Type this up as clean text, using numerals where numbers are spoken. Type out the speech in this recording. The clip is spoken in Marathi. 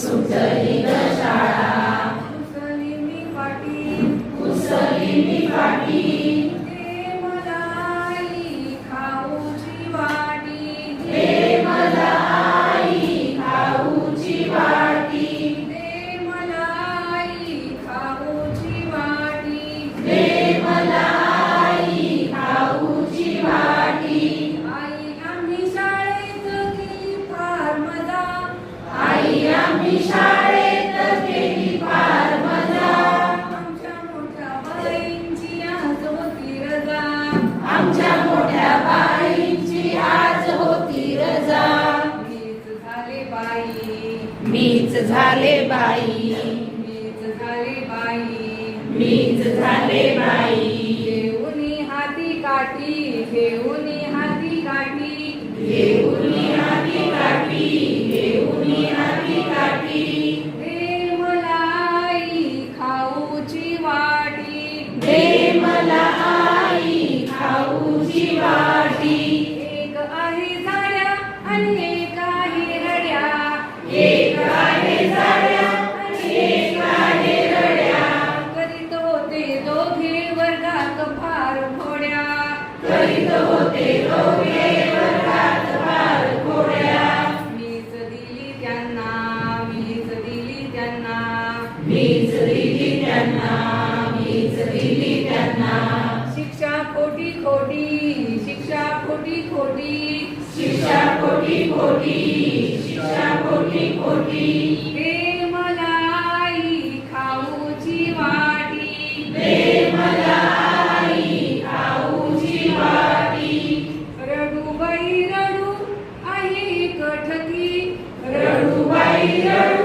सुटली ग शाळा कुसली मी पाटी कुसली मी पाटी दे मला आई खाऊची वाटी दे मला आई खाऊची वाटी दे मला आई खाऊची वाटी दे मला आई खाऊची वाटी आई आम्ही शाळेत गेली फार मजा आई आम्ही शाळेत गेली फार मजा आमच्या मोठ्या बाईंची आज होती रजा आमच्या मोठ्या बाईंची आज होती रजा मीच झाले बाई मीच झाले बाई मीच झाले बाई मीच झाले बाई घेऊनी हाती काठी घेऊनी हाती काठी घेऊनी हाती काठी घेऊनी हाती काठी दे मला आई खाऊची वाटी दे मला आई खाऊची वाटी एक आहे झाड्या आणि एक आहे रड्या एक आहे जाड्या आणि एक आहे रड्या करीत होते दोघे वर्गात फार घोड्या करीत होते दोघे वर्गात फार घोड्या मीच दिली त्यांना मीच दिली त्यांना मीच दिली त्यांना मीच दिली त्यांना शिक्षा खोटी खोटी शिक्षा खोटी खोटी शिक्षा खोटी खोटी शिक्षा खोटी खोटी दे मला आई खाऊची वाटी दे मला आई खाऊची वाटी रडू बाई रडू आई कठकी रडूबाई रडू